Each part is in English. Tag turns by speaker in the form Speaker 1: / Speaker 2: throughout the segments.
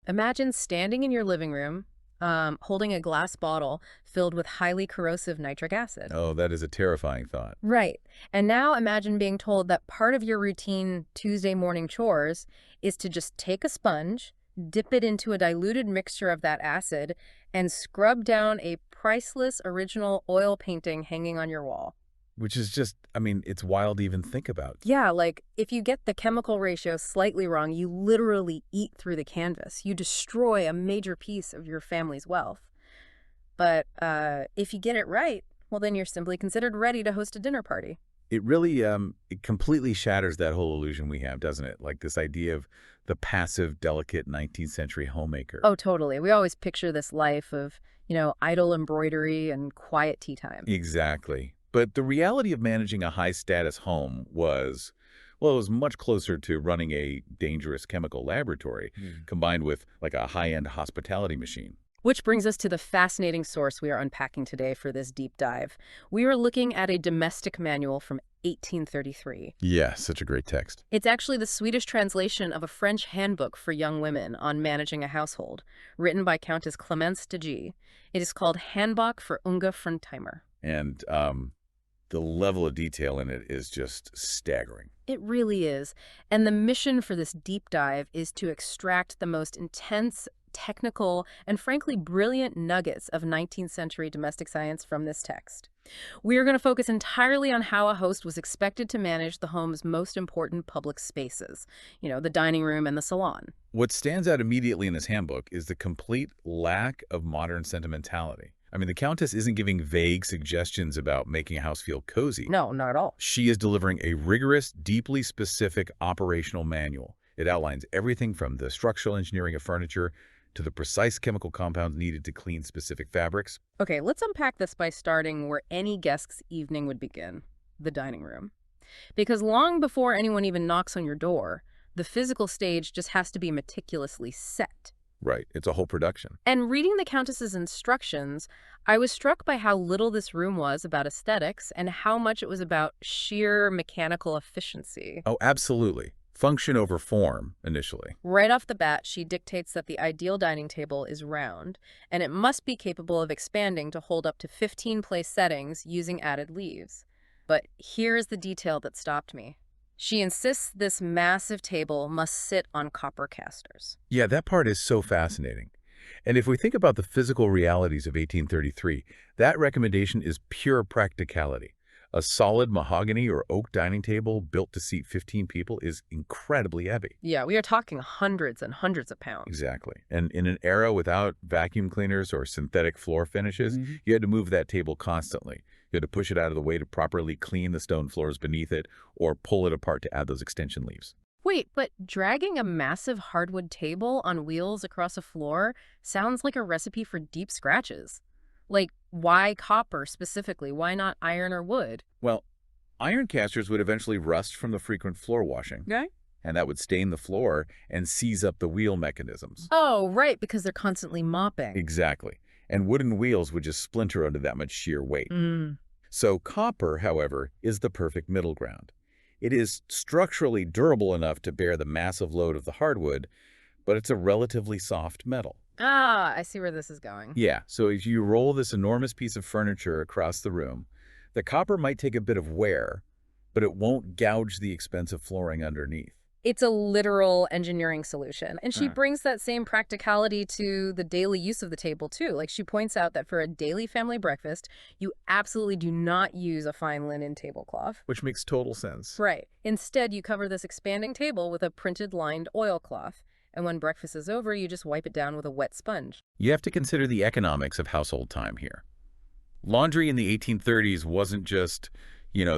Speaker 1: Imagine standing in your living room, holding a glass bottle filled with highly corrosive nitric acid.
Speaker 2: Oh, that is a terrifying thought.
Speaker 1: Right. And now imagine being told that part of your routine Tuesday morning chores is to just take a sponge, dip it into a diluted mixture of that acid, and scrub down a priceless original oil painting hanging on your wall.
Speaker 2: Which is just, I mean, it's wild to even think about.
Speaker 1: Yeah, like if you get the chemical ratio slightly wrong, you literally eat through the canvas. You destroy a major piece of your family's wealth. But if you get it right, well, then you're simply considered ready to host a dinner party.
Speaker 2: It really, it completely shatters that whole illusion we have, doesn't it? Like this idea of the passive, delicate 19th century homemaker.
Speaker 1: Oh, totally. We always picture this life of, idle embroidery and quiet tea time.
Speaker 2: Exactly. But the reality of managing a high-status home was, well, it was much closer to running a dangerous chemical laboratory, combined with like a high-end hospitality machine.
Speaker 1: Which brings us to the fascinating source we are unpacking today for this deep dive. We are looking at a domestic manual from 1833.
Speaker 2: Yeah, such a great text.
Speaker 1: It's actually the Swedish translation of a French handbook for young women on managing a household, written by Countess de G. It is called Handbok for unga fruntimmer.
Speaker 2: And the level of detail in it is just staggering.
Speaker 1: It really is. And the mission for this deep dive is to extract the most intense, technical, and frankly brilliant nuggets of 19th century domestic science from this text. We are going to focus entirely on how a host was expected to manage the home's most important public spaces, the dining room and the salon.
Speaker 2: What stands out immediately in this handbook is the complete lack of modern sentimentality. I mean, the Countess isn't giving vague suggestions about making a house feel cozy.
Speaker 1: No, not at all.
Speaker 2: She is delivering a rigorous, deeply specific operational manual. It outlines everything from the structural engineering of furniture to the precise chemical compounds needed to clean specific fabrics.
Speaker 1: Okay, let's unpack this by starting where any guest's evening would begin, the dining room. Because long before anyone even knocks on your door, the physical stage just has to be meticulously set.
Speaker 2: Right, it's a whole production.
Speaker 1: And reading the Countess's instructions, I was struck by how little this room was about aesthetics and how much it was about sheer mechanical efficiency.
Speaker 2: Oh, absolutely. Function over form, initially.
Speaker 1: Right off the bat, she dictates that the ideal dining table is round, and it must be capable of expanding to hold up to 15 place settings using added leaves. But here's the detail that stopped me. She insists this massive table must sit on copper casters.
Speaker 2: Yeah, that part is so fascinating. And if we think about the physical realities of 1833, that recommendation is pure practicality. A solid mahogany or oak dining table built to seat 15 people is incredibly heavy.
Speaker 1: Yeah, we are talking hundreds and hundreds of pounds.
Speaker 2: Exactly. And in an era without vacuum cleaners or synthetic floor finishes, you had to move that table constantly. You had to push it out of the way to properly clean the stone floors beneath it or pull it apart to add those extension leaves.
Speaker 1: Wait, but dragging a massive hardwood table on wheels across a floor sounds like a recipe for deep scratches. Like, why copper specifically? Why not iron or wood?
Speaker 2: Well, iron casters would eventually rust from the frequent floor washing.
Speaker 1: Okay.
Speaker 2: And that would stain the floor and seize up the wheel mechanisms.
Speaker 1: Oh, right, because they're constantly mopping.
Speaker 2: Exactly. And wooden wheels would just splinter under that much sheer weight. So copper, however, is the perfect middle ground. It is structurally durable enough to bear the massive load of the hardwood, but it's a relatively soft metal.
Speaker 1: Ah, I see where this is going.
Speaker 2: Yeah, so as you roll this enormous piece of furniture across the room, the copper might take a bit of wear, but it won't gouge the expensive flooring underneath.
Speaker 1: It's a literal engineering solution. And she brings that same practicality to the daily use of the table, too. Like, she points out that for a daily family breakfast, you absolutely do not use a fine linen tablecloth.
Speaker 2: Which makes total sense.
Speaker 1: Right. Instead, you cover this expanding table with a printed lined oilcloth. And when breakfast is over, you just wipe it down with a wet sponge.
Speaker 2: You have to consider the economics of household time here. Laundry in the 1830s wasn't just,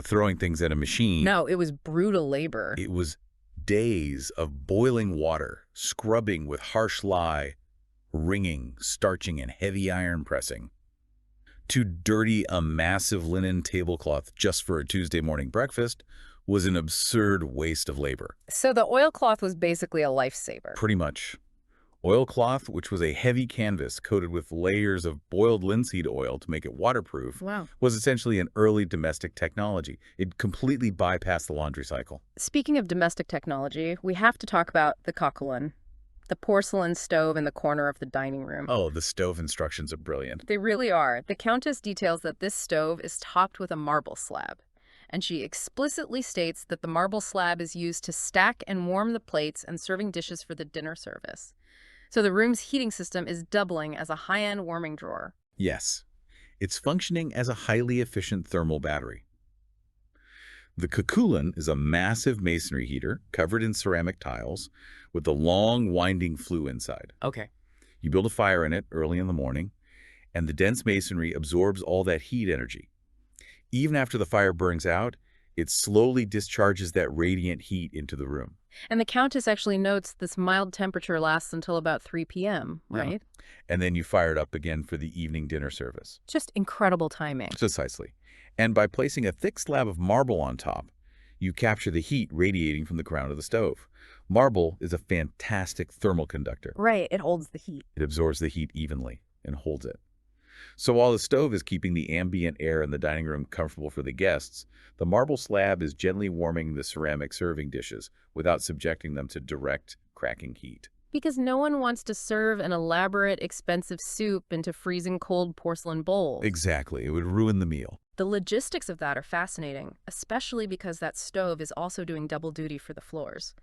Speaker 2: throwing things at a machine.
Speaker 1: No, it was brutal labor.
Speaker 2: It was days of boiling water, scrubbing with harsh lye, wringing, starching, and heavy iron pressing. To dirty a massive linen tablecloth just for a Tuesday morning breakfast was an absurd waste of labor.
Speaker 1: So the oilcloth was basically a lifesaver.
Speaker 2: Pretty much. Oilcloth, which was a heavy canvas coated with layers of boiled linseed oil to make it waterproof,
Speaker 1: Wow.
Speaker 2: was essentially an early domestic technology. It completely bypassed the laundry cycle.
Speaker 1: Speaking of domestic technology, we have to talk about the kakelon. The porcelain stove in the corner of the dining room.
Speaker 2: Oh, the stove instructions are brilliant.
Speaker 1: They really are. The Countess details that this stove is topped with a marble slab, and she explicitly states that the marble slab is used to stack and warm the plates and serving dishes for the dinner service. So the room's heating system is doubling as a high-end warming drawer.
Speaker 2: Yes, it's functioning as a highly efficient thermal battery. The kakulan is a massive masonry heater covered in ceramic tiles with a long, winding flue inside.
Speaker 1: Okay.
Speaker 2: You build a fire in it early in the morning, and the dense masonry absorbs all that heat energy. Even after the fire burns out, it slowly discharges that radiant heat into the room.
Speaker 1: And the Countess actually notes this mild temperature lasts until about 3 p.m.,
Speaker 2: Yeah.
Speaker 1: right?
Speaker 2: And then you fire it up again for the evening dinner service.
Speaker 1: Just incredible timing.
Speaker 2: Precisely. And by placing a thick slab of marble on top, you capture the heat radiating from the crown of the stove. Marble is a fantastic thermal conductor.
Speaker 1: Right, it holds the heat.
Speaker 2: It absorbs the heat evenly and holds it. So while the stove is keeping the ambient air in the dining room comfortable for the guests, the marble slab is gently warming the ceramic serving dishes without subjecting them to direct, cracking heat.
Speaker 1: Because no one wants to serve an elaborate, expensive soup into freezing cold porcelain bowls.
Speaker 2: Exactly. It would ruin the meal.
Speaker 1: The logistics of that are fascinating, especially because that stove is also doing double duty for the floors.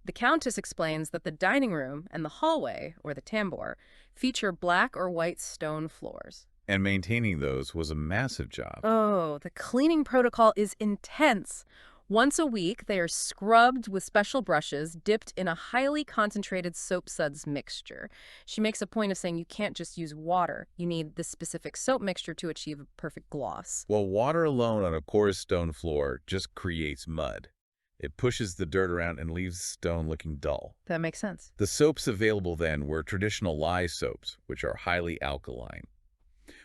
Speaker 1: The Countess explains that the dining room and the hallway, or the tambour, feature black or white stone floors.
Speaker 2: And maintaining those was a massive job.
Speaker 1: Oh, the cleaning protocol is intense. Once a week, they are scrubbed with special brushes dipped in a highly concentrated soap suds mixture. She makes a point of saying you can't just use water. You need this specific soap mixture to achieve a perfect gloss.
Speaker 2: Well, water alone on a porous stone floor just creates mud. It pushes the dirt around and leaves the stone looking dull.
Speaker 1: That makes sense.
Speaker 2: The soaps available then were traditional lye soaps, which are highly alkaline.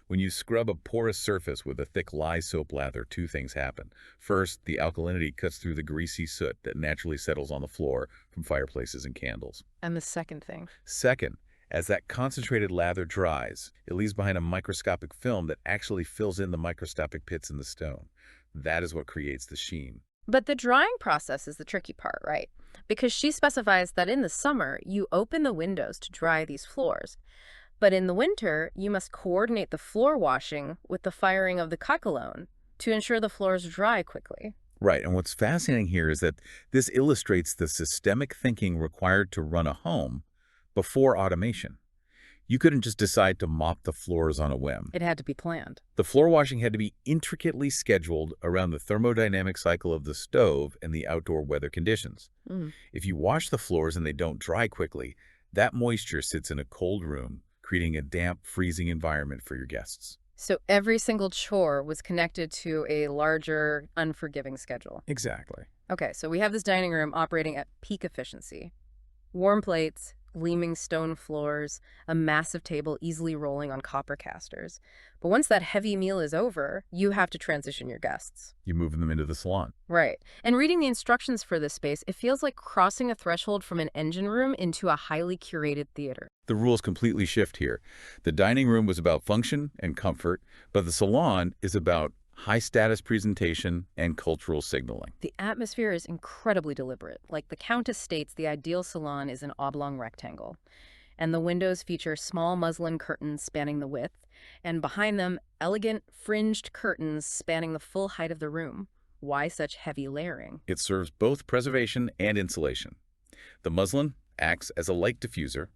Speaker 2: When you scrub a porous surface with a thick lye soap lather, two things happen. First, the alkalinity cuts through the greasy soot that naturally settles on the floor from fireplaces and candles.
Speaker 1: And the second thing.
Speaker 2: Second, as that concentrated lather dries, it leaves behind a microscopic film that actually fills in the microscopic pits in the stone. That is what creates the sheen.
Speaker 1: But the drying process is the tricky part, right? Because she specifies that in the summer, you open the windows to dry these floors. But in the winter, you must coordinate the floor washing with the firing of the kakalon to ensure the floors dry quickly.
Speaker 2: Right, and what's fascinating here is that this illustrates the systemic thinking required to run a home before automation. You couldn't just decide to mop the floors on a whim.
Speaker 1: It had to be planned.
Speaker 2: The floor washing had to be intricately scheduled around the thermodynamic cycle of the stove and the outdoor weather conditions. If you wash the floors and they don't dry quickly, that moisture sits in a cold room, creating a damp, freezing environment for your guests.
Speaker 1: So every single chore was connected to a larger, unforgiving schedule.
Speaker 2: Exactly.
Speaker 1: Okay, so we have this dining room operating at peak efficiency. Warm plates, gleaming stone floors, a massive table easily rolling on copper casters. But once that heavy meal is over, you have to transition your guests.
Speaker 2: You move them into the salon.
Speaker 1: Right. And reading the instructions for this space, it feels like crossing a threshold from an engine room into a highly curated theater.
Speaker 2: The rules completely shift here. The dining room was about function and comfort, but the salon is about high-status presentation and cultural signaling.
Speaker 1: The atmosphere is incredibly deliberate. Like the Countess states, the ideal salon is an oblong rectangle. And the windows feature small muslin curtains spanning the width, and behind them, elegant fringed curtains spanning the full height of the room. Why such heavy layering?
Speaker 2: It serves both preservation and insulation. The muslin acts as a light diffuser.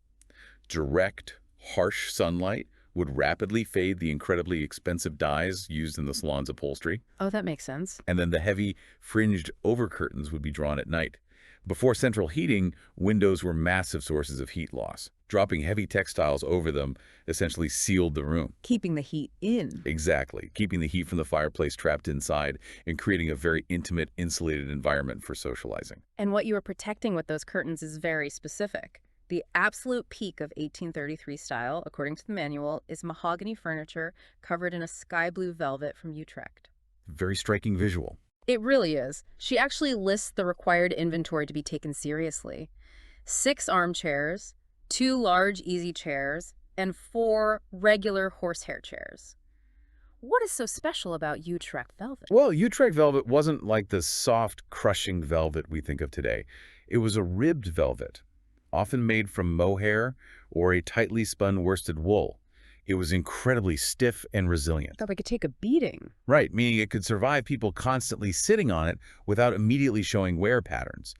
Speaker 2: Direct, harsh sunlight would rapidly fade the incredibly expensive dyes used in the salon's upholstery.
Speaker 1: Oh, that makes sense.
Speaker 2: And then the heavy, fringed overcurtains would be drawn at night. Before central heating, windows were massive sources of heat loss. Dropping heavy textiles over them essentially sealed the room.
Speaker 1: Keeping the heat in.
Speaker 2: Exactly, keeping the heat from the fireplace trapped inside and creating a very intimate, insulated environment for socializing.
Speaker 1: And what you are protecting with those curtains is very specific. The absolute peak of 1833 style, according to the manual, is mahogany furniture covered in a sky blue velvet from Utrecht.
Speaker 2: Very striking visual.
Speaker 1: It really is. She actually lists the required inventory to be taken seriously. 6 armchairs, 2 large easy chairs, and 4 regular horsehair chairs. What is so special about Utrecht velvet?
Speaker 2: Well, Utrecht velvet wasn't like the soft, crushing velvet we think of today. It was a ribbed velvet, often made from mohair or a tightly spun worsted wool. It was incredibly stiff and resilient.
Speaker 1: Thought I could take a beating.
Speaker 2: Right, meaning it could survive people constantly sitting on it without immediately showing wear patterns.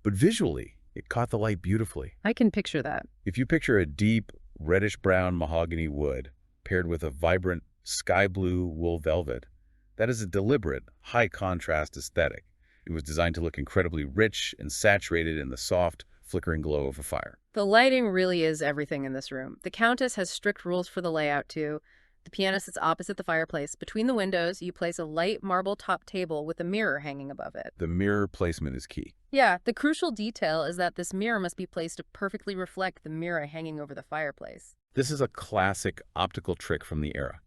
Speaker 2: But visually, it caught the light beautifully.
Speaker 1: I can picture that.
Speaker 2: If you picture a deep, reddish-brown mahogany wood paired with a vibrant sky blue wool velvet, that is a deliberate, high-contrast aesthetic. It was designed to look incredibly rich and saturated in the soft, flickering glow of a fire.
Speaker 1: The lighting really is everything in this room. The Countess has strict rules for the layout, too. The piano sits opposite the fireplace. Between the windows, you place a light marble-top table with a mirror hanging above it.
Speaker 2: The mirror placement is key.
Speaker 1: Yeah, the crucial detail is that this mirror must be placed to perfectly reflect the mirror hanging over the fireplace.
Speaker 2: This is a classic optical trick from the era.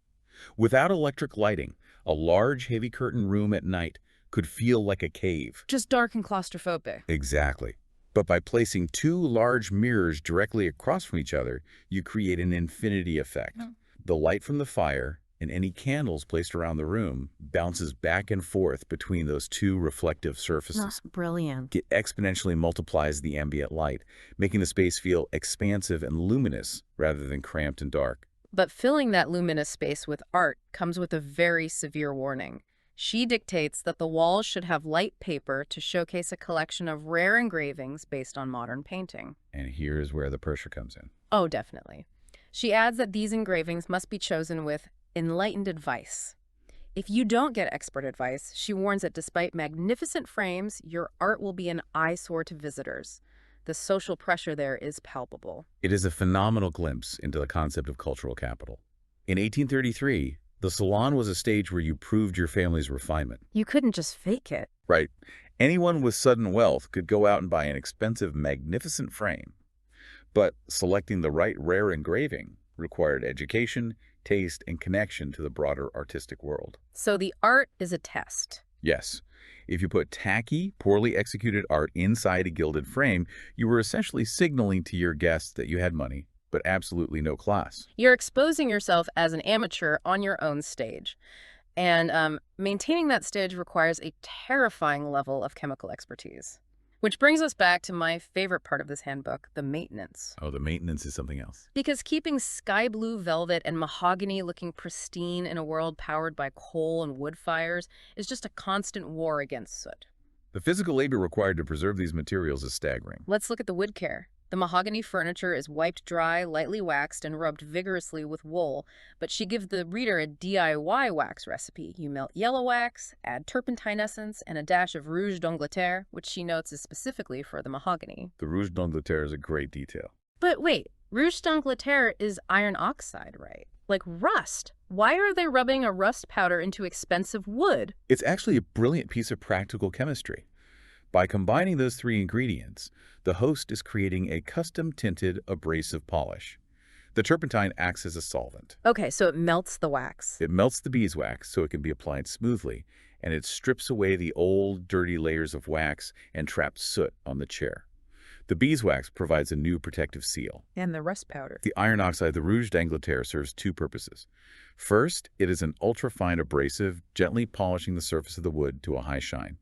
Speaker 2: Without electric lighting, a large, heavy curtain room at night could feel like a cave.
Speaker 1: Just dark and claustrophobic.
Speaker 2: Exactly. But by placing two large mirrors directly across from each other, you create an infinity effect. The light from the fire and any candles placed around the room bounces back and forth between those two reflective surfaces.
Speaker 1: Brilliant.
Speaker 2: It exponentially multiplies the ambient light, making the space feel expansive and luminous rather than cramped and dark.
Speaker 1: But filling that luminous space with art comes with a very severe warning. She dictates that the walls should have light paper to showcase a collection of rare engravings based on modern painting.
Speaker 2: And here's where the pressure comes in.
Speaker 1: Oh, definitely. She adds that these engravings must be chosen with enlightened advice. If you don't get expert advice, she warns that despite magnificent frames, your art will be an eyesore to visitors. The social pressure there is palpable.
Speaker 2: It is a phenomenal glimpse into the concept of cultural capital. In 1833, the salon was a stage where you proved your family's refinement.
Speaker 1: You couldn't just fake it.
Speaker 2: Right. Anyone with sudden wealth could go out and buy an expensive, magnificent frame. But selecting the right rare engraving required education, taste, and connection to the broader artistic world.
Speaker 1: So the art is a test.
Speaker 2: Yes. If you put tacky, poorly executed art inside a gilded frame, you were essentially signaling to your guests that you had money, but absolutely no class.
Speaker 1: You're exposing yourself as an amateur on your own stage. And maintaining that stage requires a terrifying level of chemical expertise. Which brings us back to my favorite part of this handbook, the maintenance.
Speaker 2: Oh, the maintenance is something else.
Speaker 1: Because keeping sky blue velvet and mahogany looking pristine in a world powered by coal and wood fires is just a constant war against soot.
Speaker 2: The physical labor required to preserve these materials is staggering.
Speaker 1: Let's look at the wood care. The mahogany furniture is wiped dry, lightly waxed, and rubbed vigorously with wool, but she gives the reader a DIY wax recipe. You melt yellow wax, add turpentine essence, and a dash of rouge d'Angleterre, which she notes is specifically for the mahogany.
Speaker 2: The rouge d'Angleterre is a great detail.
Speaker 1: But wait, rouge d'Angleterre is iron oxide, right? Like rust. Why are they rubbing a rust powder into expensive wood?
Speaker 2: It's actually a brilliant piece of practical chemistry. By combining those three ingredients, the host is creating a custom-tinted abrasive polish. The turpentine acts as a solvent.
Speaker 1: Okay, so it melts the wax.
Speaker 2: It melts the beeswax so it can be applied smoothly, and it strips away the old, dirty layers of wax and trapped soot on the chair. The beeswax provides a new protective seal.
Speaker 1: And the rust powder.
Speaker 2: The iron oxide, the rouge d'Angleterre, serves two purposes. First, it is an ultra-fine abrasive, gently polishing the surface of the wood to a high shine.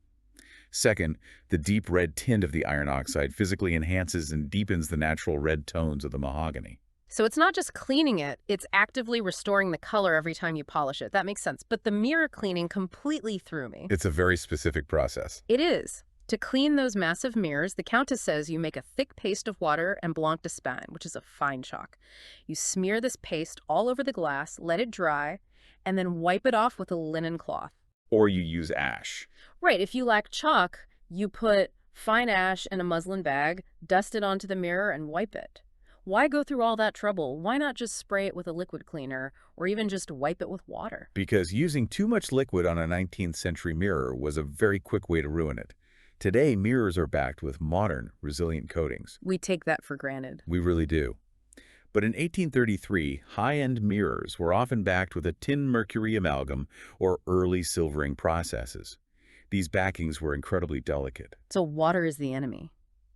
Speaker 2: Second, the deep red tint of the iron oxide physically enhances and deepens the natural red tones of the mahogany.
Speaker 1: So it's not just cleaning it, it's actively restoring the color every time you polish it. That makes sense. But the mirror cleaning completely threw me.
Speaker 2: It's a very specific process.
Speaker 1: It is. To clean those massive mirrors, the Countess says you make a thick paste of water and blanc de Spain, which is a fine chalk. You smear this paste all over the glass, let it dry, and then wipe it off with a linen cloth.
Speaker 2: Or you use ash.
Speaker 1: Right, if you lack chalk, you put fine ash in a muslin bag, dust it onto the mirror, and wipe it. Why go through all that trouble? Why not just spray it with a liquid cleaner, or even just wipe it with water?
Speaker 2: Because using too much liquid on a 19th century mirror was a very quick way to ruin it. Today, mirrors are backed with modern, resilient coatings.
Speaker 1: We take that for granted.
Speaker 2: We really do. But in 1833, high-end mirrors were often backed with a tin mercury amalgam or early silvering processes. These backings were incredibly delicate.
Speaker 1: So water is the enemy.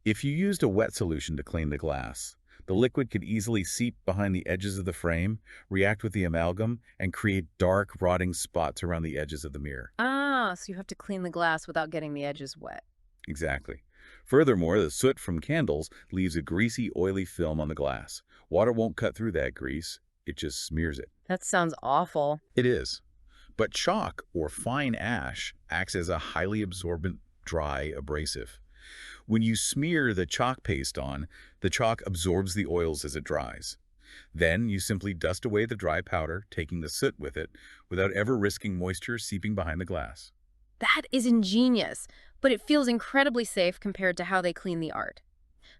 Speaker 2: If you used a wet solution to clean the glass, the liquid could easily seep behind the edges of the frame, react with the amalgam, and create dark, rotting spots around the edges of the mirror.
Speaker 1: Ah, so you have to clean the glass without getting the edges wet.
Speaker 2: Exactly. Furthermore, the soot from candles leaves a greasy, oily film on the glass. Water won't cut through that grease. It just smears it.
Speaker 1: That sounds awful.
Speaker 2: It is. But chalk, or fine ash, acts as a highly absorbent, dry abrasive. When you smear the chalk paste on, the chalk absorbs the oils as it dries. Then you simply dust away the dry powder, taking the soot with it, without ever risking moisture seeping behind the glass.
Speaker 1: That is ingenious, but it feels incredibly safe compared to how they clean the art.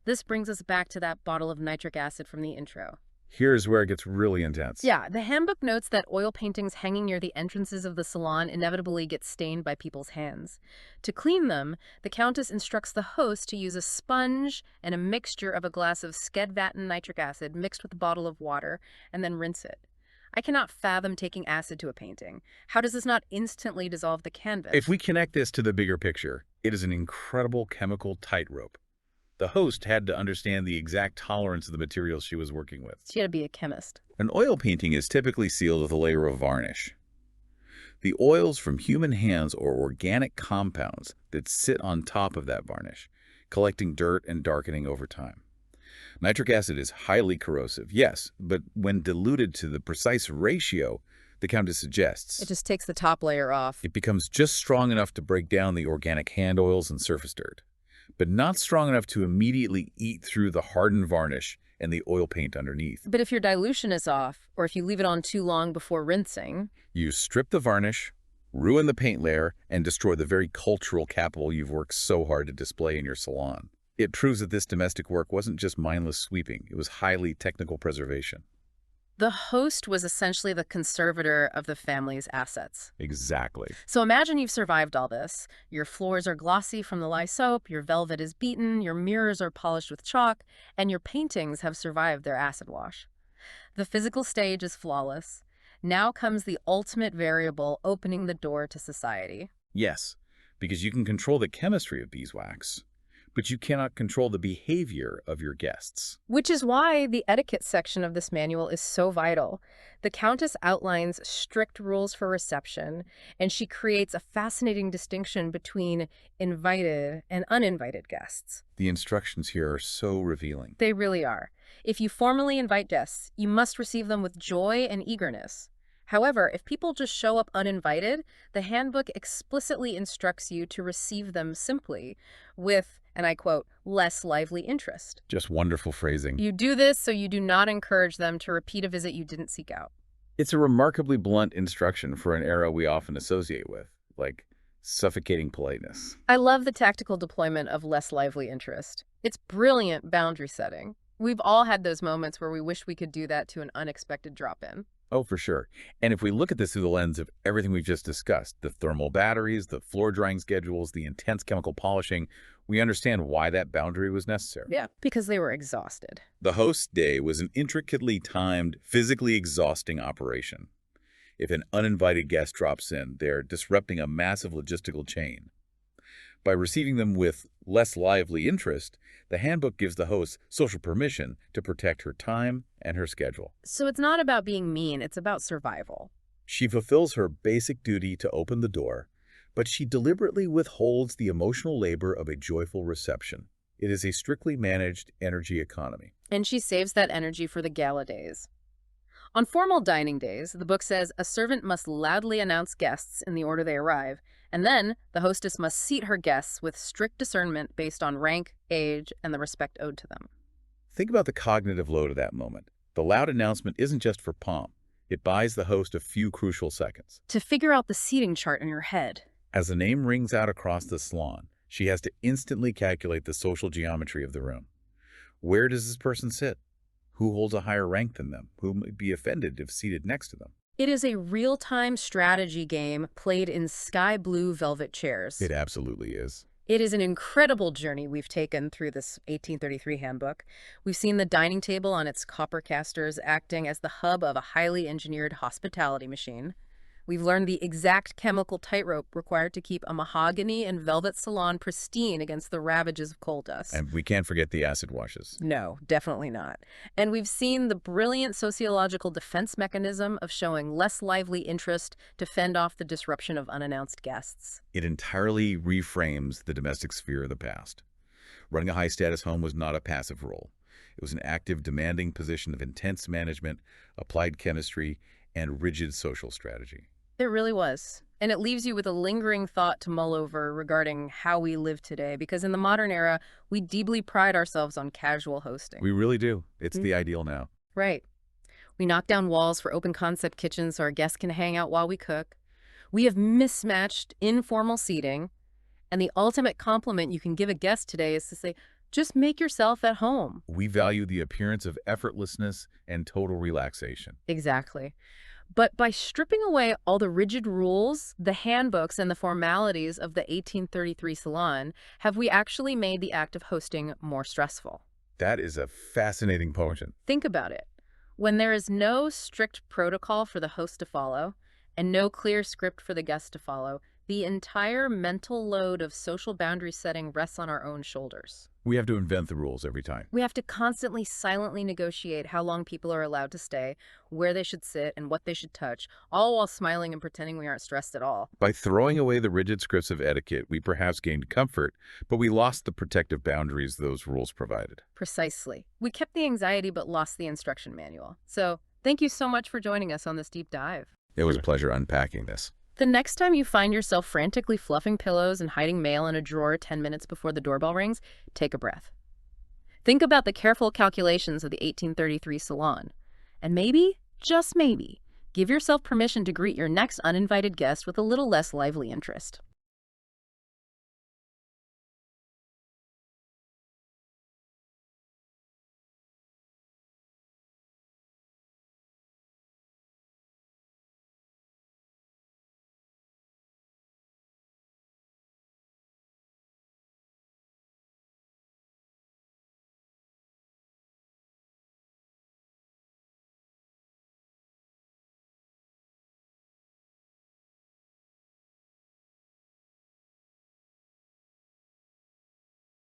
Speaker 1: This brings us back to that bottle of nitric acid from the intro.
Speaker 2: Here's where it gets really intense.
Speaker 1: Yeah, the handbook notes that oil paintings hanging near the entrances of the salon inevitably get stained by people's hands. To clean them, the Countess instructs the host to use a sponge and a mixture of a glass of Skedvatten nitric acid mixed with a bottle of water, and then rinse it. I cannot fathom taking acid to a painting. How does this not instantly dissolve the canvas?
Speaker 2: If we connect this to the bigger picture, it is an incredible chemical tightrope. The host had to understand the exact tolerance of the materials she was working with.
Speaker 1: She had to be a chemist.
Speaker 2: An oil painting is typically sealed with a layer of varnish. The oils from human hands are organic compounds that sit on top of that varnish, collecting dirt and darkening over time. Nitric acid is highly corrosive, yes, but when diluted to the precise ratio the Countess suggests,
Speaker 1: It just takes the top layer off.
Speaker 2: it becomes just strong enough to break down the organic hand oils and surface dirt, but not strong enough to immediately eat through the hardened varnish and the oil paint underneath.
Speaker 1: But if your dilution is off, or if you leave it on too long before rinsing,
Speaker 2: You strip the varnish, ruin the paint layer, and destroy the very cultural capital you've worked so hard to display in your salon. It proves that this domestic work wasn't just mindless sweeping, it was highly technical preservation.
Speaker 1: the host was essentially the conservator of the family's assets.
Speaker 2: Exactly.
Speaker 1: So imagine you've survived all this. Your floors are glossy from the lye soap, your velvet is beaten, your mirrors are polished with chalk, and your paintings have survived their acid wash. The physical stage is flawless. Now comes the ultimate variable opening the door to society.
Speaker 2: Yes, because you can control the chemistry of beeswax, but you cannot control the behavior of your guests.
Speaker 1: Which is why the etiquette section of this manual is so vital. The Countess outlines strict rules for reception, and she creates a fascinating distinction between invited and uninvited guests.
Speaker 2: The instructions here are so revealing.
Speaker 1: They really are. If you formally invite guests, you must receive them with joy and eagerness. However, if people just show up uninvited, the handbook explicitly instructs you to receive them simply with, and I quote, less lively interest.
Speaker 2: Just wonderful phrasing.
Speaker 1: You do this so you do not encourage them to repeat a visit you didn't seek out.
Speaker 2: It's a remarkably blunt instruction for an era we often associate with, like suffocating politeness.
Speaker 1: I love the tactical deployment of less lively interest. It's brilliant boundary setting. We've all had those moments where we wish we could do that to an unexpected drop-in.
Speaker 2: Oh, for sure. And if we look at this through the lens of everything we've just discussed, the thermal batteries, the floor drying schedules, the intense chemical polishing, we understand why that boundary was necessary.
Speaker 1: Yeah, because they were exhausted.
Speaker 2: The host's day was an intricately timed, physically exhausting operation. If an uninvited guest drops in, they're disrupting a massive logistical chain. By receiving them with less lively interest, the handbook gives the host social permission to protect her time and her schedule.
Speaker 1: So it's not about being mean, it's about survival.
Speaker 2: She fulfills her basic duty to open the door, but she deliberately withholds the emotional labor of a joyful reception. It is a strictly managed energy economy.
Speaker 1: And she saves that energy for the gala days. On formal dining days, the book says a servant must loudly announce guests in the order they arrive, and then the hostess must seat her guests with strict discernment based on rank, age, and the respect owed to them.
Speaker 2: Think about the cognitive load of that moment. The loud announcement isn't just for pomp. It buys the host a few crucial seconds.
Speaker 1: To figure out the seating chart in her head.
Speaker 2: As the name rings out across the salon, she has to instantly calculate the social geometry of the room. Where does this person sit? Who holds a higher rank than them? Who might be offended if seated next to them?
Speaker 1: It is a real-time strategy game played in sky blue velvet chairs.
Speaker 2: It absolutely is.
Speaker 1: It is an incredible journey we've taken through this 1833 handbook. We've seen the dining table on its copper casters acting as the hub of a highly engineered hospitality machine. We've learned the exact chemical tightrope required to keep a mahogany and velvet salon pristine against the ravages of coal dust.
Speaker 2: And we can't forget the acid washes.
Speaker 1: No, definitely not. And we've seen the brilliant sociological defense mechanism of showing less lively interest to fend off the disruption of unannounced guests.
Speaker 2: It entirely reframes the domestic sphere of the past. Running a high-status home was not a passive role. It was an active, demanding position of intense management, applied chemistry, and rigid social strategy.
Speaker 1: It really was. And it leaves you with a lingering thought to mull over regarding how we live today, because in the modern era, we deeply pride ourselves on casual hosting.
Speaker 2: We really do. It's
Speaker 1: Mm.
Speaker 2: the ideal now.
Speaker 1: Right. We knock down walls for open concept kitchens so our guests can hang out while we cook. We have mismatched informal seating. And the ultimate compliment you can give a guest today is to say, just make yourself at home.
Speaker 2: We value the appearance of effortlessness and total relaxation.
Speaker 1: Exactly. But by stripping away all the rigid rules, the handbooks, and the formalities of the 1833 salon, have we actually made the act of hosting more stressful?
Speaker 2: That is a fascinating point.
Speaker 1: Think about it. When there is no strict protocol for the host to follow and no clear script for the guest to follow, the entire mental load of social boundary setting rests on our own shoulders.
Speaker 2: We have to invent the rules every time.
Speaker 1: We have to constantly silently negotiate how long people are allowed to stay, where they should sit, and what they should touch, all while smiling and pretending we aren't stressed at all.
Speaker 2: By throwing away the rigid scripts of etiquette, we perhaps gained comfort, but we lost the protective boundaries those rules provided.
Speaker 1: Precisely. We kept the anxiety but lost the instruction manual. So, thank you so much for joining us on this deep dive.
Speaker 2: It was a pleasure unpacking this.
Speaker 1: The next time you find yourself frantically fluffing pillows and hiding mail in a drawer 10 minutes before the doorbell rings, take a breath. Think about the careful calculations of the 1833 salon. And maybe, just maybe, give yourself permission to greet your next uninvited guest with a little less lively interest.